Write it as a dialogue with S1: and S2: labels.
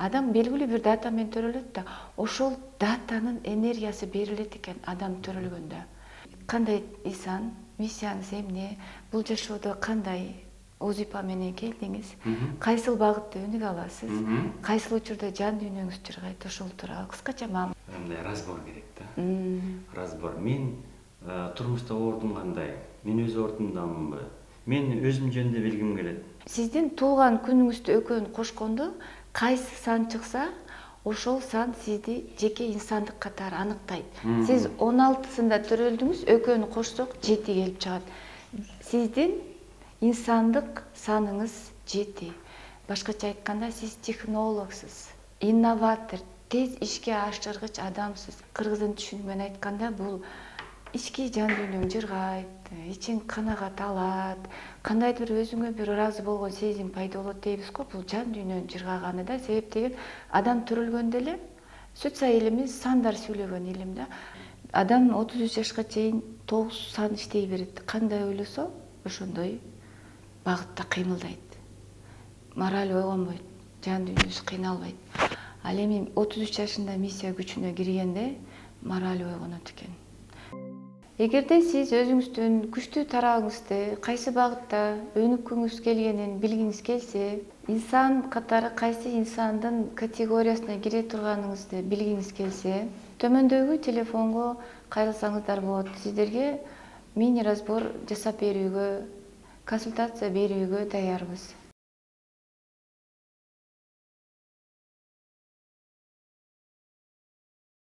S1: Адам белгилүү бир дата менен төрөлөт да, ошол датанын энергиясы берилет экен адам төрөлгөндө. Кандай инсан, миссияңыз эмне? Бул жашоодо кандай озипа менен келдиңиз? Кайсыл багытты өнүгө аласыз? Кайсыл учурда жан дүйнөңүз жыргайт? Ошол тууралуу кыскача маалымат.
S2: Мындай разбор керек да. Разбор. Мен турмушта ордум кандай? Мен өз ордумдамынбы? Мен өзүм жөнүндө билгим келет.
S1: Сиздин туулган күнүңүздү экөөнү кошкондо кайсы сан чыкса, ошол сан сизди жеке инсандык катары аныктайт. Сиз 16-сында төрөлдүңүз, экөөнү кошсок 7 келип чыгат. Сиздин инсандык саныңыз 7. Башкача айтканда, сиз технологсуз, инноватор, тез ишке ашыргыч адамсыз. Кыргыздын түшүнүгү менен айтканда, бул ички жан дүйнөң жыргайт, ичиң канагат алат, кандайдыр өзүңө бир ыраазы болгон сезим пайда болот дейбиз го. Бул жан дүйнөнүн жыргаганы да. Себеп деген адам төрөлгөндө эле сөтсай илими сандар сүйлөгөн илим да. Адам 33 жашка чейин 9 сан иштей берет. Кандай ойлосо, ошондой багытта кыймылдайт. Мораль ойгонбойт, жан дүйнөсү кыйналбайт. Ал эми 33 жашында миссия күчүнө киргенде мораль ойгонот экен. Эгерде сиз өзүңүздүн күчтүү тарабыңызды кайсы багытта өнүккүңүз келгенин билгиңиз келсе, инсан катары кайсы инсандын категориясына кире турганыңызды билгиңиз келсе, төмөндөгү телефонго кайрылсаңыздар болот. Сиздерге мини разбор жасап берүүгө, консультация берүүгө даярбыз.